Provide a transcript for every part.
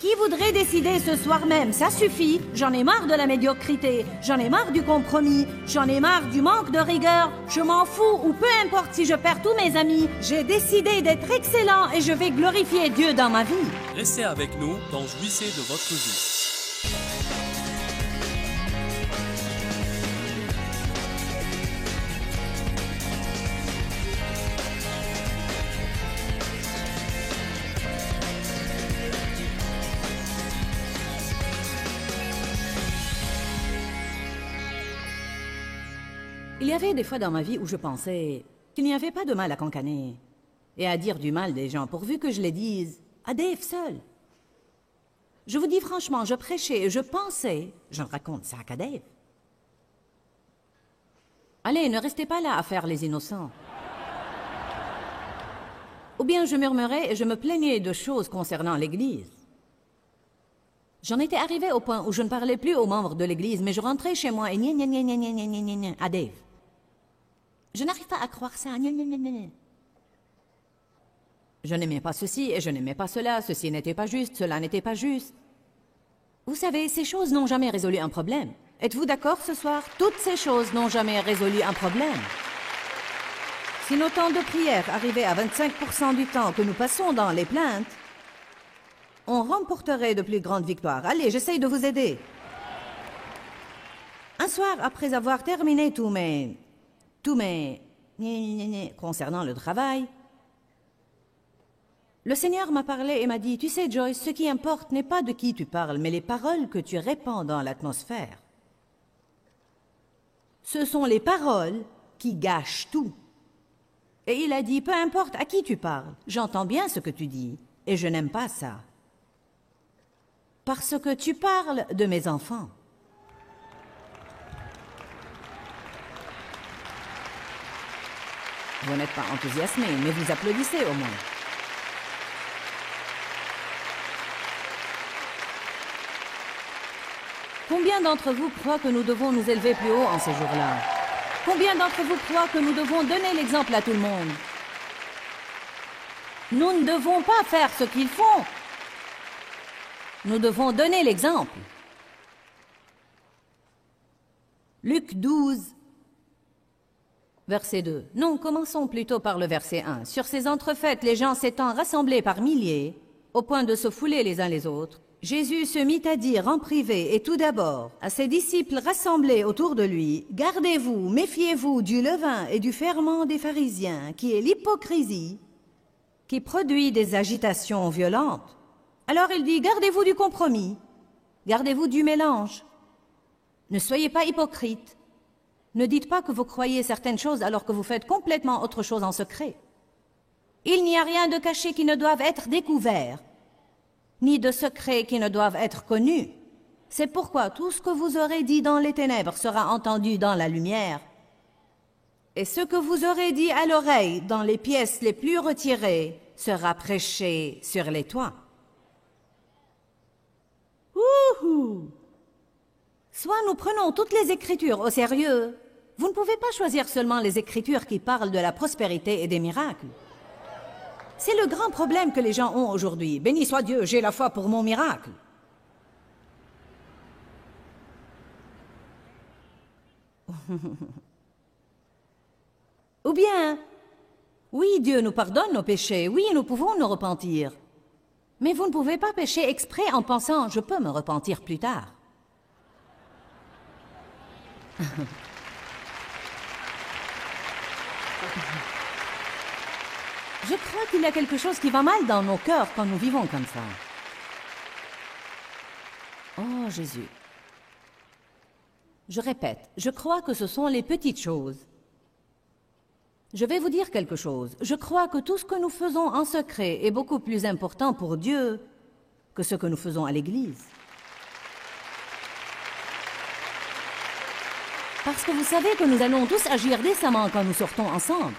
Qui voudrait décider ce soir même? Ça suffit. J'en ai marre de la médiocrité. J'en ai marre du compromis. J'en ai marre du manque de rigueur. Je m'en fous, ou peu importe si je perds tous mes amis. J'ai décidé d'être excellent et je vais glorifier Dieu dans ma vie. Restez avec nous dans Jouissez de votre vie. Il y avait des fois dans ma vie où je pensais qu'il n'y avait pas de mal à cancaner et à dire du mal des gens, pourvu que je les dise à Dave seul. Je vous dis franchement, je prêchais et je pensais, je raconte ça à Dave. Allez, ne restez pas là à faire les innocents. Ou bien je murmurais et je me plaignais de choses concernant l'Église. J'en étais arrivé au point où je ne parlais plus aux membres de l'Église, mais je rentrais chez moi et à Dave. Je n'arrive pas à croire ça. Je n'aimais pas ceci et je n'aimais pas cela. Ceci n'était pas juste, cela n'était pas juste. Vous savez, ces choses n'ont jamais résolu un problème. Êtes-vous d'accord ce soir? Toutes ces choses n'ont jamais résolu un problème. Si nos temps de prière arrivaient à 25% du temps que nous passons dans les plaintes, on remporterait de plus grandes victoires. Allez, j'essaye de vous aider. Un soir, après avoir terminé tous mes concernant le travail, le Seigneur m'a parlé et m'a dit, tu sais Joyce, ce qui importe n'est pas de qui tu parles, mais les paroles que tu répands dans l'atmosphère. Ce sont les paroles qui gâchent tout. Et il a dit, peu importe à qui tu parles, j'entends bien ce que tu dis, et je n'aime pas ça. Parce que tu parles de mes enfants. Vous n'êtes pas enthousiasmé, mais vous applaudissez au moins. Combien d'entre vous croient que nous devons nous élever plus haut en ces jours-là? Combien d'entre vous croient que nous devons donner l'exemple à tout le monde? Nous ne devons pas faire ce qu'ils font. Nous devons donner l'exemple. Luc 12, verset 2. Non, commençons plutôt par le verset 1. Sur ces entrefaites, les gens s'étant rassemblés par milliers, au point de se fouler les uns les autres, Jésus se mit à dire en privé et tout d'abord à ses disciples rassemblés autour de lui, « Gardez-vous, méfiez-vous du levain et du ferment des pharisiens, qui est l'hypocrisie, qui produit des agitations violentes. » Alors il dit, « Gardez-vous du compromis, gardez-vous du mélange. Ne soyez pas hypocrites. Ne dites pas que vous croyez certaines choses alors que vous faites complètement autre chose en secret. Il n'y a rien de caché qui ne doive être découvert, ni de secret qui ne doivent être connus. C'est pourquoi tout ce que vous aurez dit dans les ténèbres sera entendu dans la lumière. Et ce que vous aurez dit à l'oreille dans les pièces les plus retirées sera prêché sur les toits. » Wouhou! Soit nous prenons toutes les Écritures au sérieux. Vous ne pouvez pas choisir seulement les Écritures qui parlent de la prospérité et des miracles. C'est le grand problème que les gens ont aujourd'hui. Béni soit Dieu, j'ai la foi pour mon miracle. Ou bien, oui, Dieu nous pardonne nos péchés, oui, nous pouvons nous repentir. Mais vous ne pouvez pas pécher exprès en pensant « je peux me repentir plus tard ». Je crois qu'il y a quelque chose qui va mal dans nos cœurs quand nous vivons comme ça. Oh Jésus. Je répète, je crois que ce sont les petites choses. Je vais vous dire quelque chose. Je crois que tout ce que nous faisons en secret est beaucoup plus important pour Dieu que ce que nous faisons à l'Église. Parce que vous savez que nous allons tous agir décemment quand nous sortons ensemble.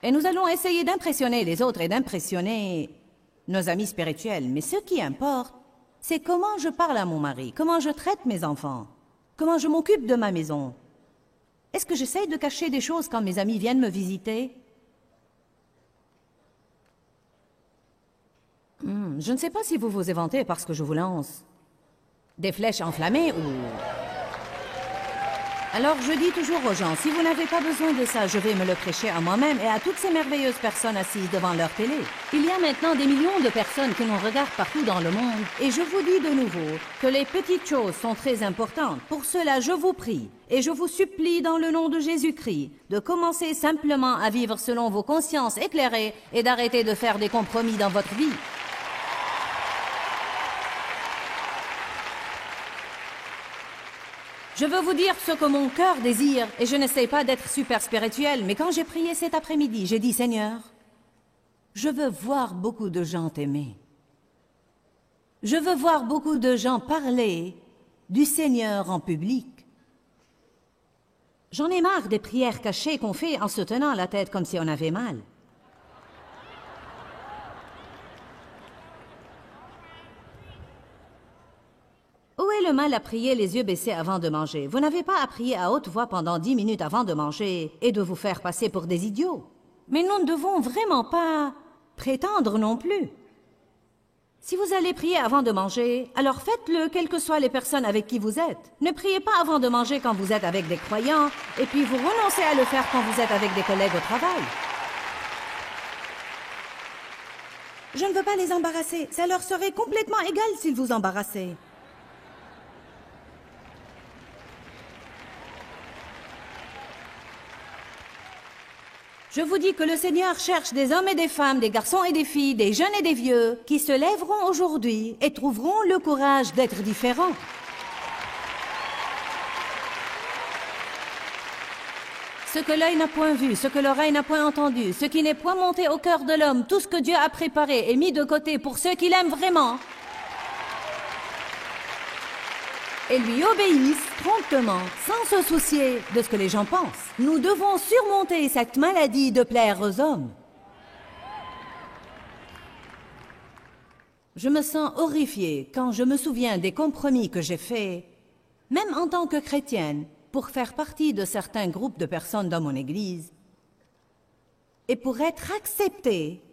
Et nous allons essayer d'impressionner les autres et d'impressionner nos amis spirituels. Mais ce qui importe, c'est comment je parle à mon mari, comment je traite mes enfants, comment je m'occupe de ma maison. Est-ce que j'essaye de cacher des choses quand mes amis viennent me visiter? Je ne sais pas si vous vous éventez parce que je vous lance des flèches enflammées ou... Alors je dis toujours aux gens, si vous n'avez pas besoin de ça, je vais me le prêcher à moi-même et à toutes ces merveilleuses personnes assises devant leur télé. Il y a maintenant des millions de personnes qui nous regardent partout dans le monde. Et je vous dis de nouveau que les petites choses sont très importantes. Pour cela, je vous prie et je vous supplie dans le nom de Jésus-Christ de commencer simplement à vivre selon vos consciences éclairées et d'arrêter de faire des compromis dans votre vie. Je veux vous dire ce que mon cœur désire, et je n'essaie pas d'être super spirituel, mais quand j'ai prié cet après-midi, j'ai dit, Seigneur, je veux voir beaucoup de gens t'aimer. Je veux voir beaucoup de gens parler du Seigneur en public. J'en ai marre des prières cachées qu'on fait en se tenant la tête comme si on avait mal. Où est le mal à prier les yeux baissés avant de manger? Vous n'avez pas à prier à haute voix pendant 10 minutes avant de manger et de vous faire passer pour des idiots. Mais nous ne devons vraiment pas prétendre non plus. Si vous allez prier avant de manger, alors faites-le, quelles que soient les personnes avec qui vous êtes. Ne priez pas avant de manger quand vous êtes avec des croyants, et puis vous renoncez à le faire quand vous êtes avec des collègues au travail. Je ne veux pas les embarrasser. Ça leur serait complètement égal s'ils vous embarrassaient. Je vous dis que le Seigneur cherche des hommes et des femmes, des garçons et des filles, des jeunes et des vieux, qui se lèveront aujourd'hui et trouveront le courage d'être différents. Ce que l'œil n'a point vu, ce que l'oreille n'a point entendu, ce qui n'est point monté au cœur de l'homme, tout ce que Dieu a préparé et mis de côté pour ceux qui l'aiment vraiment, et lui obéissent promptement, sans se soucier de ce que les gens pensent. Nous devons surmonter cette maladie de plaire aux hommes. Je me sens horrifiée quand je me souviens des compromis que j'ai faits, même en tant que chrétienne, pour faire partie de certains groupes de personnes dans mon Église, et pour être acceptée.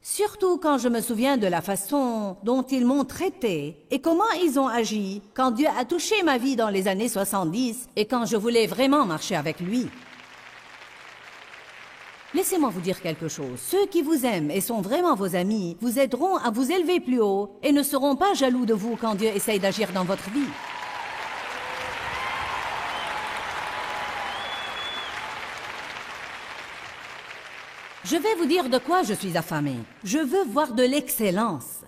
Surtout quand je me souviens de la façon dont ils m'ont traité et comment ils ont agi quand Dieu a touché ma vie dans les années 70 et quand je voulais vraiment marcher avec lui. Laissez-moi vous dire quelque chose. Ceux qui vous aiment et sont vraiment vos amis vous aideront à vous élever plus haut et ne seront pas jaloux de vous quand Dieu essaye d'agir dans votre vie. Je vais vous dire de quoi je suis affamée. Je veux voir de l'excellence.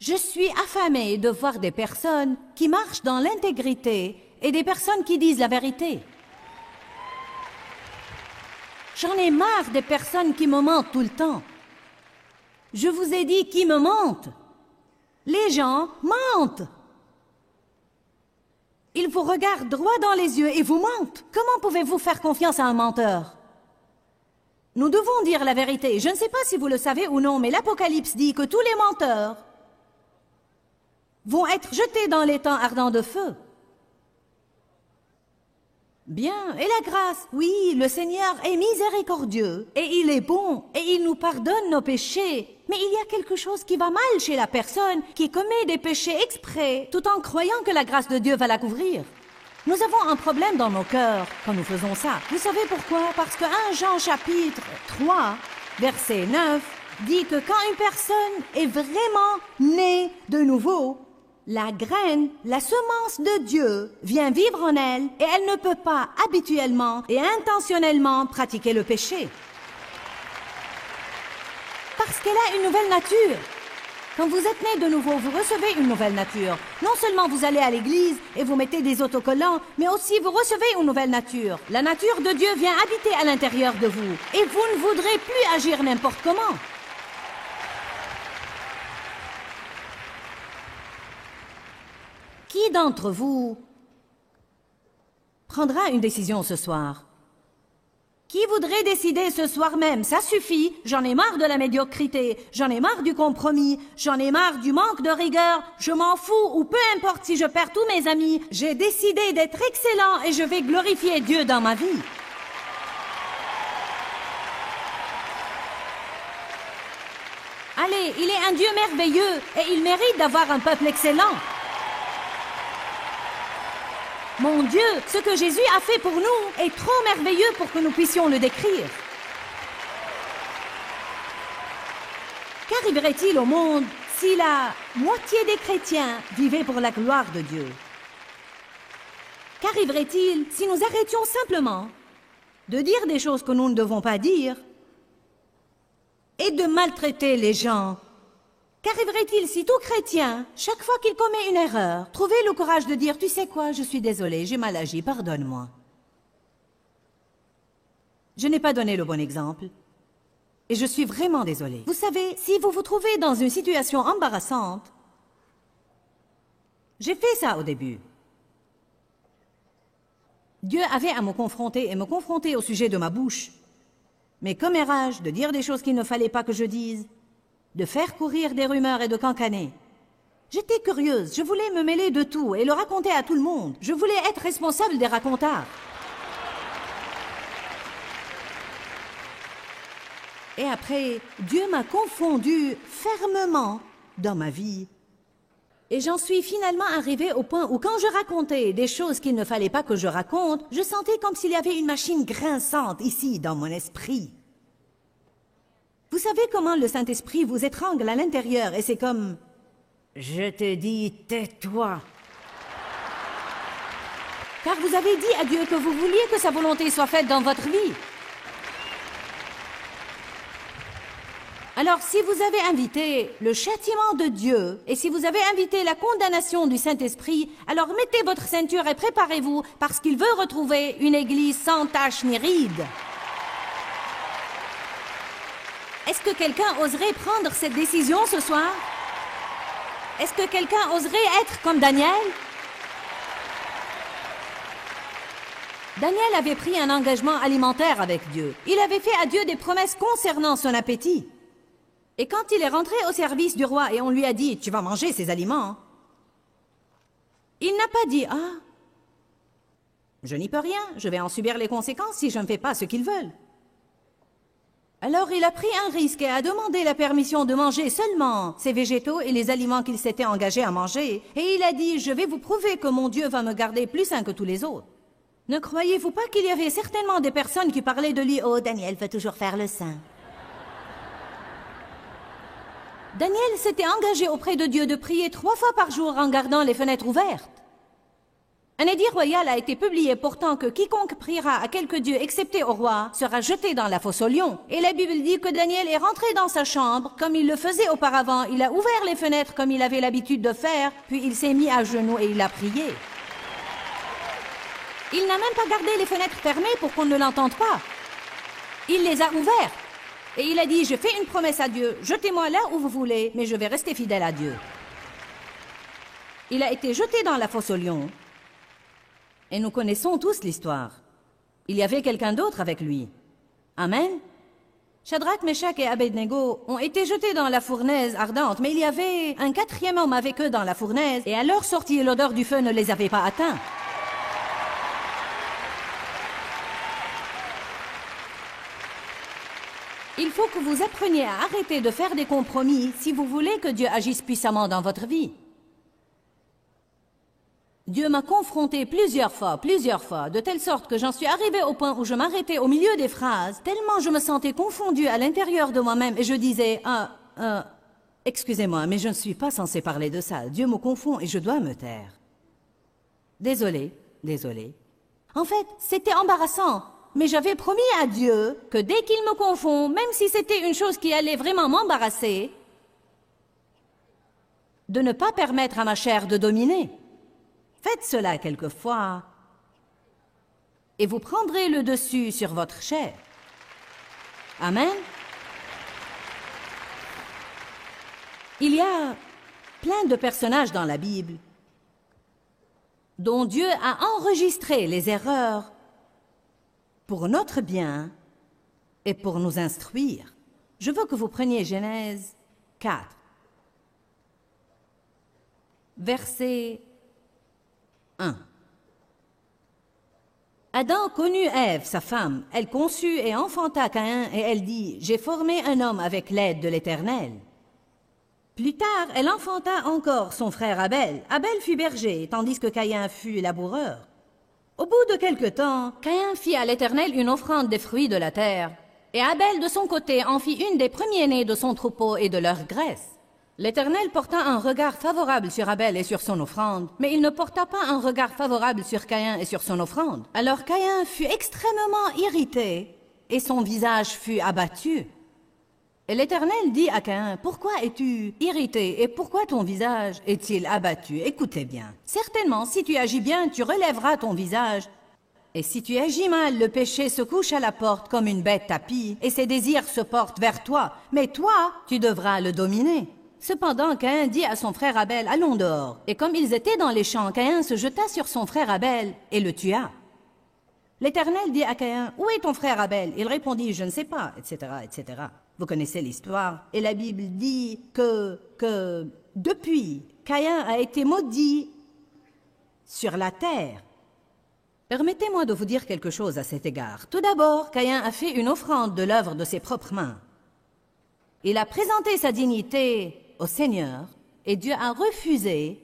Je suis affamée de voir des personnes qui marchent dans l'intégrité et des personnes qui disent la vérité. J'en ai marre des personnes qui me mentent tout le temps. Je vous ai dit qui me mentent. Les gens mentent. Ils vous regardent droit dans les yeux et vous mentent. Comment pouvez-vous faire confiance à un menteur? Nous devons dire la vérité. Je ne sais pas si vous le savez ou non, mais l'Apocalypse dit que tous les menteurs vont être jetés dans les temps ardents de feu. Bien, et la grâce? Oui, le Seigneur est miséricordieux, et il est bon, et il nous pardonne nos péchés. Mais il y a quelque chose qui va mal chez la personne qui commet des péchés exprès, tout en croyant que la grâce de Dieu va la couvrir. Nous avons un problème dans nos cœurs quand nous faisons ça. Vous savez pourquoi? Parce que 1 Jean chapitre 3, verset 9, dit que quand une personne est vraiment née de nouveau, la graine, la semence de Dieu, vient vivre en elle et elle ne peut pas habituellement et intentionnellement pratiquer le péché. Parce qu'elle a une nouvelle nature. Quand vous êtes né de nouveau, vous recevez une nouvelle nature. Non seulement vous allez à l'église et vous mettez des autocollants, mais aussi vous recevez une nouvelle nature. La nature de Dieu vient habiter à l'intérieur de vous et vous ne voudrez plus agir n'importe comment. Qui d'entre vous prendra une décision ce soir? Qui voudrait décider ce soir même? Ça suffit, j'en ai marre de la médiocrité, j'en ai marre du compromis, j'en ai marre du manque de rigueur, je m'en fous ou peu importe si je perds tous mes amis, j'ai décidé d'être excellent et je vais glorifier Dieu dans ma vie. Allez, il est un Dieu merveilleux et il mérite d'avoir un peuple excellent. Mon Dieu, ce que Jésus a fait pour nous est trop merveilleux pour que nous puissions le décrire. Qu'arriverait-il au monde si la moitié des chrétiens vivaient pour la gloire de Dieu? Qu'arriverait-il si nous arrêtions simplement de dire des choses que nous ne devons pas dire et de maltraiter les gens? Qu'arriverait-il si tout chrétien, chaque fois qu'il commet une erreur, trouvait le courage de dire « Tu sais quoi, je suis désolé, j'ai mal agi, pardonne-moi ». Je n'ai pas donné le bon exemple. Et je suis vraiment désolée. Vous savez, si vous vous trouvez dans une situation embarrassante, j'ai fait ça au début. Dieu avait à me confronter et me confronter au sujet de ma bouche. Mes commérages, de dire des choses qu'il ne fallait pas que je dise, de faire courir des rumeurs et de cancaner. J'étais curieuse, je voulais me mêler de tout et le raconter à tout le monde. Je voulais être responsable des racontards. Et après, Dieu m'a confondu fermement dans ma vie. Et j'en suis finalement arrivée au point où quand je racontais des choses qu'il ne fallait pas que je raconte, je sentais comme s'il y avait une machine grinçante ici dans mon esprit. Vous savez comment le Saint-Esprit vous étrangle à l'intérieur et c'est comme « Je te dis, tais-toi ». Car vous avez dit à Dieu que vous vouliez que sa volonté soit faite dans votre vie. Alors, si vous avez invité le châtiment de Dieu et si vous avez invité la condamnation du Saint-Esprit, alors mettez votre ceinture et préparez-vous parce qu'il veut retrouver une église sans tache ni ride. Est-ce que quelqu'un oserait prendre cette décision ce soir? Est-ce que quelqu'un oserait être comme Daniel? Daniel avait pris un engagement alimentaire avec Dieu. Il avait fait à Dieu des promesses concernant son appétit. Et quand il est rentré au service du roi et on lui a dit « Tu vas manger ces aliments », il n'a pas dit « Ah, je n'y peux rien, je vais en subir les conséquences si je ne fais pas ce qu'ils veulent ». Alors il a pris un risque et a demandé la permission de manger seulement ces végétaux et les aliments qu'il s'était engagé à manger. Et il a dit « Je vais vous prouver que mon Dieu va me garder plus sain que tous les autres ». Ne croyez-vous pas qu'il y avait certainement des personnes qui parlaient de lui « Oh, Daniel veut toujours faire le saint ». Daniel s'était engagé auprès de Dieu de prier 3 fois par jour en gardant les fenêtres ouvertes. Un édit royal a été publié portant que quiconque priera à quelque dieu excepté au roi sera jeté dans la fosse aux lions. Et la Bible dit que Daniel est rentré dans sa chambre comme il le faisait auparavant. Il a ouvert les fenêtres comme il avait l'habitude de faire, puis il s'est mis à genoux et il a prié. Il n'a même pas gardé les fenêtres fermées pour qu'on ne l'entende pas. Il les a ouvertes. Et il a dit, je fais une promesse à Dieu, jetez-moi là où vous voulez, mais je vais rester fidèle à Dieu. Il a été jeté dans la fosse aux lions. Et nous connaissons tous l'histoire. Il y avait quelqu'un d'autre avec lui. Amen. Shadrach, Meshach et Abednego ont été jetés dans la fournaise ardente, mais il y avait un 4e homme avec eux dans la fournaise, et à leur sortie, l'odeur du feu ne les avait pas atteints. Il faut que vous appreniez à arrêter de faire des compromis si vous voulez que Dieu agisse puissamment dans votre vie. Dieu m'a confronté plusieurs fois, de telle sorte que j'en suis arrivée au point où je m'arrêtais au milieu des phrases, tellement je me sentais confondue à l'intérieur de moi-même et je disais « excusez-moi, mais je ne suis pas censée parler de ça. Dieu me confond et je dois me taire. » Désolée. En fait, c'était embarrassant. Mais j'avais promis à Dieu que dès qu'il me confond, même si c'était une chose qui allait vraiment m'embarrasser, de ne pas permettre à ma chair de dominer. Faites cela quelquefois, et vous prendrez le dessus sur votre chair. Amen. Il y a plein de personnages dans la Bible dont Dieu a enregistré les erreurs pour notre bien et pour nous instruire. Je veux que vous preniez Genèse 4, verset 1. Adam connut Ève, sa femme. Elle conçut et enfanta Caïn, et elle dit, « J'ai formé un homme avec l'aide de l'Éternel. » Plus tard, elle enfanta encore son frère Abel. Abel fut berger, tandis que Caïn fut laboureur. Au bout de quelque temps, Caïn fit à l'Éternel une offrande des fruits de la terre. Et Abel, de son côté, en fit une des premiers-nés de son troupeau et de leur graisse. L'Éternel porta un regard favorable sur Abel et sur son offrande, mais il ne porta pas un regard favorable sur Caïn et sur son offrande. Alors Caïn fut extrêmement irrité, et son visage fut abattu. Et l'Éternel dit à Caïn, « Pourquoi es-tu irrité et pourquoi ton visage est-il abattu? Écoutez bien. Certainement, si tu agis bien, tu relèveras ton visage. Et si tu agis mal, le péché se couche à la porte comme une bête tapie, et ses désirs se portent vers toi. Mais toi, tu devras le dominer. » Cependant, Caïn dit à son frère Abel, « Allons dehors. » Et comme ils étaient dans les champs, Caïn se jeta sur son frère Abel et le tua. L'Éternel dit à Caïn, « Où est ton frère Abel ?» Il répondit, « Je ne sais pas, etc., etc. » Vous connaissez l'histoire. Et la Bible dit que depuis, Caïn a été maudit sur la terre. Permettez-moi de vous dire quelque chose à cet égard. Tout d'abord, Caïn a fait une offrande de l'œuvre de ses propres mains. Il a présenté sa dignité au Seigneur et Dieu a refusé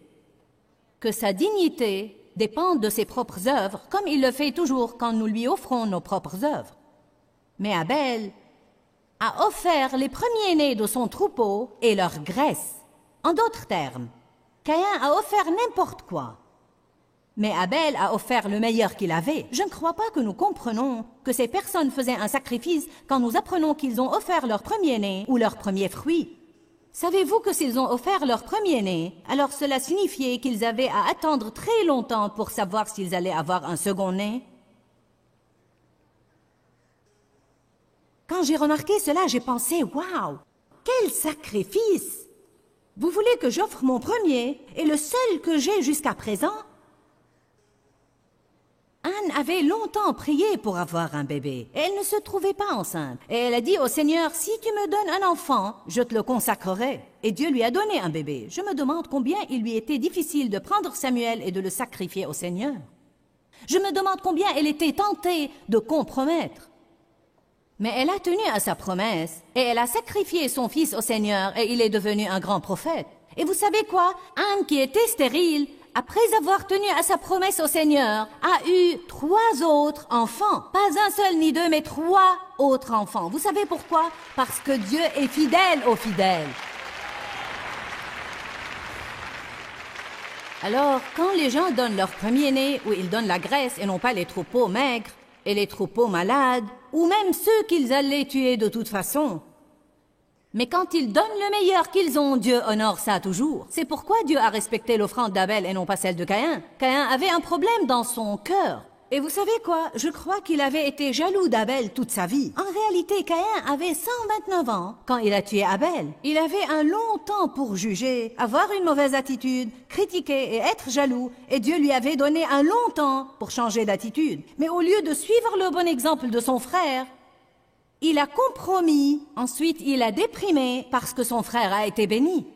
que sa dignité dépende de ses propres œuvres, comme il le fait toujours quand nous lui offrons nos propres œuvres. Mais Abel a offert les premiers-nés de son troupeau et leur graisse. En d'autres termes, Caïn a offert n'importe quoi. Mais Abel a offert le meilleur qu'il avait. Je ne crois pas que nous comprenons que ces personnes faisaient un sacrifice quand nous apprenons qu'ils ont offert leur premier-né ou leur premier fruit. Savez-vous que s'ils ont offert leur premier-né, alors cela signifiait qu'ils avaient à attendre très longtemps pour savoir s'ils allaient avoir un second né? Quand j'ai remarqué cela, j'ai pensé, « Waouh, quel sacrifice! Vous voulez que j'offre mon premier et le seul que j'ai jusqu'à présent? » Anne avait longtemps prié pour avoir un bébé. Elle ne se trouvait pas enceinte. Et elle a dit au Seigneur, « Si tu me donnes un enfant, je te le consacrerai. » Et Dieu lui a donné un bébé. Je me demande combien il lui était difficile de prendre Samuel et de le sacrifier au Seigneur. Je me demande combien elle était tentée de compromettre. Mais elle a tenu à sa promesse et elle a sacrifié son fils au Seigneur et il est devenu un grand prophète. Et vous savez quoi? Anne, qui était stérile, après avoir tenu à sa promesse au Seigneur, a eu 3 autres enfants. Pas un seul ni 2, mais 3 autres enfants. Vous savez pourquoi? Parce que Dieu est fidèle aux fidèles. Alors, quand les gens donnent leur premier-né, ou ils donnent la graisse et non pas les troupeaux maigres, et les troupeaux malades, ou même ceux qu'ils allaient tuer de toute façon. Mais quand ils donnent le meilleur qu'ils ont, Dieu honore ça toujours. C'est pourquoi Dieu a respecté l'offrande d'Abel et non pas celle de Caïn. Caïn avait un problème dans son cœur. Et vous savez quoi? Je crois qu'il avait été jaloux d'Abel toute sa vie. En réalité, Caïn avait 129 ans quand il a tué Abel. Il avait un long temps pour juger, avoir une mauvaise attitude, critiquer et être jaloux. Et Dieu lui avait donné un long temps pour changer d'attitude. Mais au lieu de suivre le bon exemple de son frère, il a compromis. Ensuite, il a déprimé parce que son frère a été béni.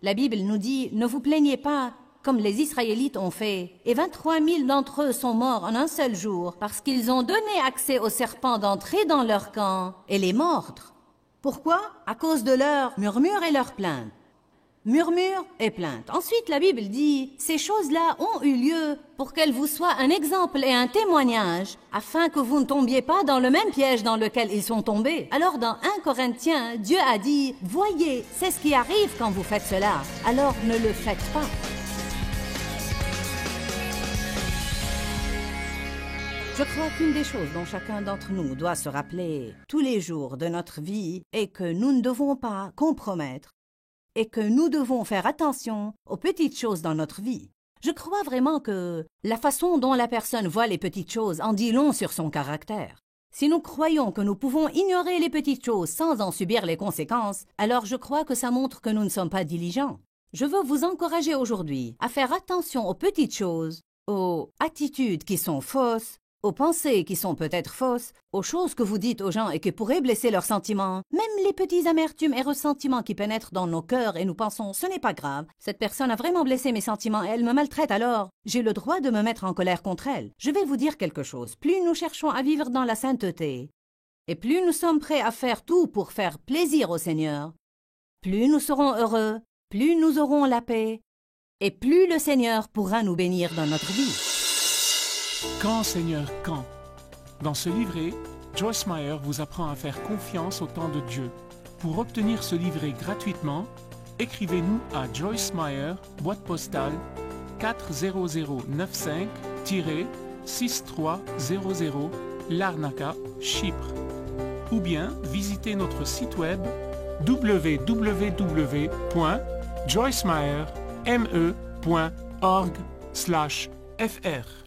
La Bible nous dit, ne vous plaignez pas, comme les Israélites ont fait. Et 23 000 d'entre eux sont morts en un seul jour parce qu'ils ont donné accès aux serpents d'entrer dans leur camp et les mordre. Pourquoi? À cause de leurs murmures et leurs plaintes. Murmures et plaintes. Ensuite, la Bible dit, ces choses-là ont eu lieu pour qu'elles vous soient un exemple et un témoignage, afin que vous ne tombiez pas dans le même piège dans lequel ils sont tombés. Alors, dans 1 Corinthiens, Dieu a dit, voyez, c'est ce qui arrive quand vous faites cela. Alors, ne le faites pas. Je crois qu'une des choses dont chacun d'entre nous doit se rappeler tous les jours de notre vie est que nous ne devons pas compromettre et que nous devons faire attention aux petites choses dans notre vie. Je crois vraiment que la façon dont la personne voit les petites choses en dit long sur son caractère. Si nous croyons que nous pouvons ignorer les petites choses sans en subir les conséquences, alors je crois que ça montre que nous ne sommes pas diligents. Je veux vous encourager aujourd'hui à faire attention aux petites choses, aux attitudes qui sont fausses, aux pensées qui sont peut-être fausses, aux choses que vous dites aux gens et qui pourraient blesser leurs sentiments, même les petits amertumes et ressentiments qui pénètrent dans nos cœurs et nous pensons « ce n'est pas grave, cette personne a vraiment blessé mes sentiments et elle me maltraite alors, j'ai le droit de me mettre en colère contre elle ». Je vais vous dire quelque chose, plus nous cherchons à vivre dans la sainteté et plus nous sommes prêts à faire tout pour faire plaisir au Seigneur, plus nous serons heureux plus nous aurons la paix et plus le Seigneur pourra nous bénir dans notre vie. Quand, Seigneur, quand? Dans ce livret, Joyce Meyer vous apprend à faire confiance au temps de Dieu. Pour obtenir ce livret gratuitement, écrivez-nous à Joyce Meyer, boîte postale 40095-6300, Larnaca, Chypre. Ou bien visitez notre site web www.joycemeyer.org/fr.